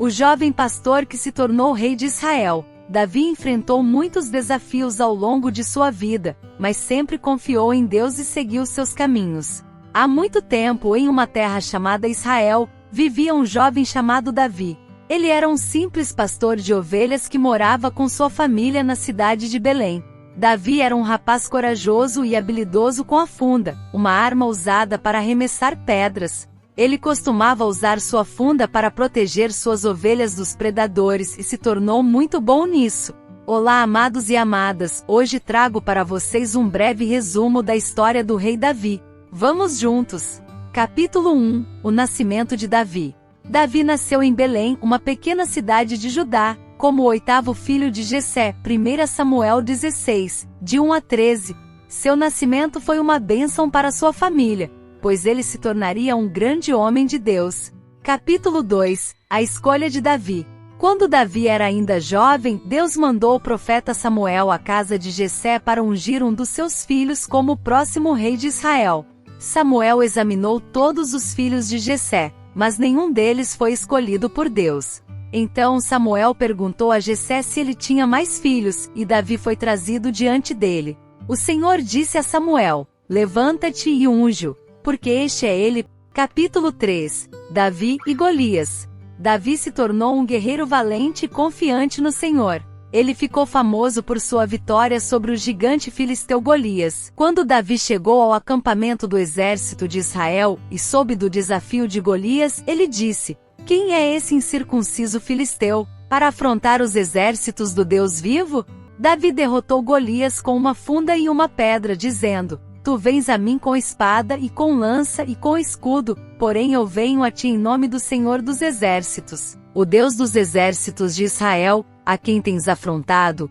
O jovem pastor que se tornou rei de Israel. Davi enfrentou muitos desafios ao longo de sua vida, mas sempre confiou em Deus e seguiu seus caminhos. Há muito tempo, em uma terra chamada Israel, vivia um jovem chamado Davi. Ele era um simples pastor de ovelhas que morava com sua família na cidade de Belém. Davi era um rapaz corajoso e habilidoso com a funda, uma arma usada para arremessar pedras. Ele costumava usar sua funda para proteger suas ovelhas dos predadores e se tornou muito bom nisso. Olá, amados e amadas, hoje trago para vocês um breve resumo da história do rei Davi. Vamos juntos! Capítulo 1 – O nascimento de Davi. Davi nasceu em Belém, uma pequena cidade de Judá, como o oitavo filho de Jessé, 1 Samuel 16, de 1 a 13. Seu nascimento foi uma bênção para sua família, pois ele se tornaria um grande homem de Deus. Capítulo 2 – A escolha de Davi. Quando Davi era ainda jovem, Deus mandou o profeta Samuel à casa de Jessé para ungir um dos seus filhos como o próximo rei de Israel. Samuel examinou todos os filhos de Jessé, mas nenhum deles foi escolhido por Deus. Então Samuel perguntou a Jessé se ele tinha mais filhos, e Davi foi trazido diante dele. O Senhor disse a Samuel: levanta-te e unge-o, porque este é ele. Capítulo 3 – Davi e Golias. Davi se tornou um guerreiro valente e confiante no Senhor. Ele ficou famoso por sua vitória sobre o gigante filisteu Golias. Quando Davi chegou ao acampamento do exército de Israel e soube do desafio de Golias, ele disse: quem é esse incircunciso filisteu, para afrontar os exércitos do Deus vivo? Davi derrotou Golias com uma funda e uma pedra, dizendo: tu vens a mim com espada e com lança e com escudo, porém eu venho a ti em nome do Senhor dos Exércitos, o Deus dos exércitos de Israel, a quem tens afrontado.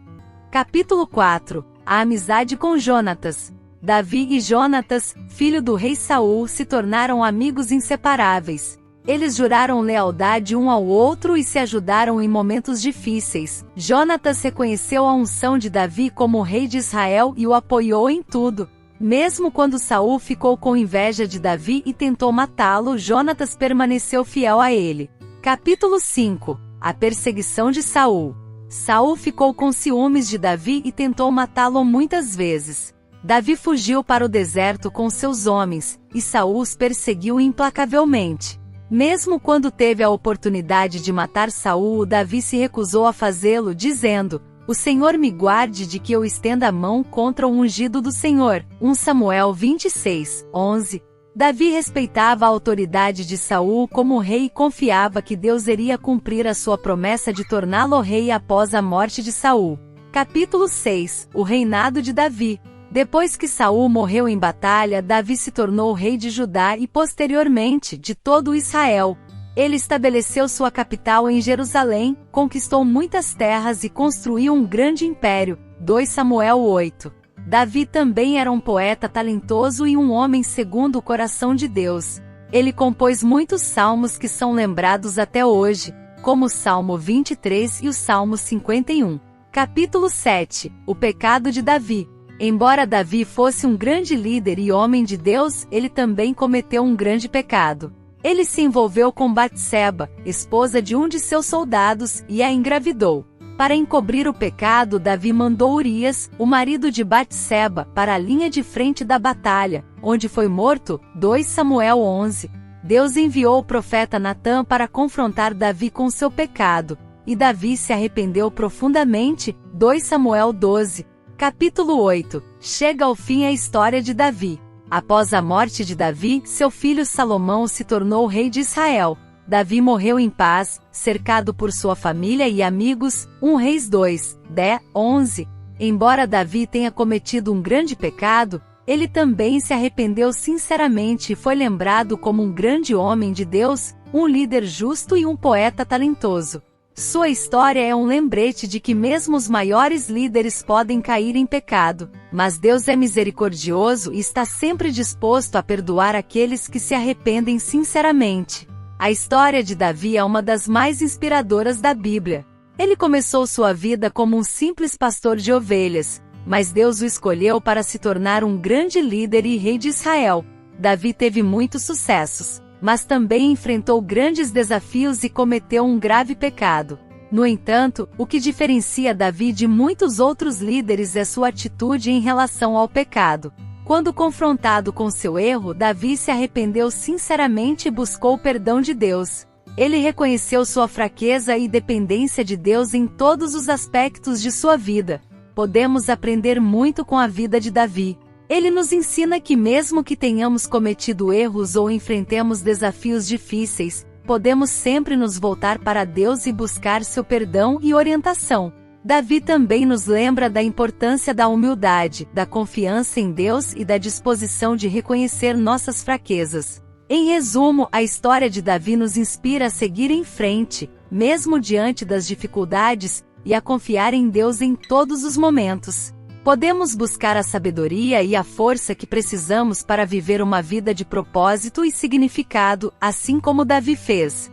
Capítulo 4 – A amizade com Jonatas. Davi e Jonatas, filho do rei Saul, se tornaram amigos inseparáveis. Eles juraram lealdade um ao outro e se ajudaram em momentos difíceis. Jonatas reconheceu a unção de Davi como rei de Israel e o apoiou em tudo. Mesmo quando Saul ficou com inveja de Davi e tentou matá-lo, Jonatas permaneceu fiel a ele. Capítulo 5 – A perseguição de Saul. Saul ficou com ciúmes de Davi e tentou matá-lo muitas vezes. Davi fugiu para o deserto com seus homens, e Saul os perseguiu implacavelmente. Mesmo quando teve a oportunidade de matar Saul, Davi se recusou a fazê-lo, dizendo: o Senhor me guarde de que eu estenda a mão contra o ungido do Senhor. 1 Samuel 26, 11. Davi respeitava a autoridade de Saul como rei e confiava que Deus iria cumprir a sua promessa de torná-lo rei após a morte de Saul. Capítulo 6 – O reinado de Davi. Depois que Saul morreu em batalha, Davi se tornou rei de Judá e posteriormente de todo Israel. Ele estabeleceu sua capital em Jerusalém, conquistou muitas terras e construiu um grande império. 2 Samuel 8. Davi também era um poeta talentoso e um homem segundo o coração de Deus. Ele compôs muitos salmos que são lembrados até hoje, como o Salmo 23 e o Salmo 51. Capítulo 7 – O pecado de Davi. Embora Davi fosse um grande líder e homem de Deus, ele também cometeu um grande pecado. Ele se envolveu com Batseba, esposa de um de seus soldados, e a engravidou. Para encobrir o pecado, Davi mandou Urias, o marido de Batseba, para a linha de frente da batalha, onde foi morto. 2 Samuel 11. Deus enviou o profeta Natã para confrontar Davi com seu pecado, e Davi se arrependeu profundamente. 2 Samuel 12. Capítulo 8 – Chega ao fim a história de Davi. Após a morte de Davi, seu filho Salomão se tornou rei de Israel. Davi morreu em paz, cercado por sua família e amigos. 1 Reis 2, 10, 11. Embora Davi tenha cometido um grande pecado, ele também se arrependeu sinceramente e foi lembrado como um grande homem de Deus, um líder justo e um poeta talentoso. Sua história é um lembrete de que mesmo os maiores líderes podem cair em pecado, mas Deus é misericordioso e está sempre disposto a perdoar aqueles que se arrependem sinceramente. A história de Davi é uma das mais inspiradoras da Bíblia. Ele começou sua vida como um simples pastor de ovelhas, mas Deus o escolheu para se tornar um grande líder e rei de Israel. Davi teve muitos sucessos. mas também enfrentou grandes desafios e cometeu um grave pecado. No entanto, o que diferencia Davi de muitos outros líderes é sua atitude em relação ao pecado. Quando confrontado com seu erro, Davi se arrependeu sinceramente e buscou o perdão de Deus. Ele reconheceu sua fraqueza e dependência de Deus em todos os aspectos de sua vida. Podemos aprender muito com a vida de Davi. Ele nos ensina que mesmo que tenhamos cometido erros ou enfrentemos desafios difíceis, podemos sempre nos voltar para Deus e buscar seu perdão e orientação. Davi também nos lembra da importância da humildade, da confiança em Deus e da disposição de reconhecer nossas fraquezas. Em resumo, a história de Davi nos inspira a seguir em frente, mesmo diante das dificuldades, e a confiar em Deus em todos os momentos. Podemos buscar a sabedoria e a força que precisamos para viver uma vida de propósito e significado, assim como Davi fez.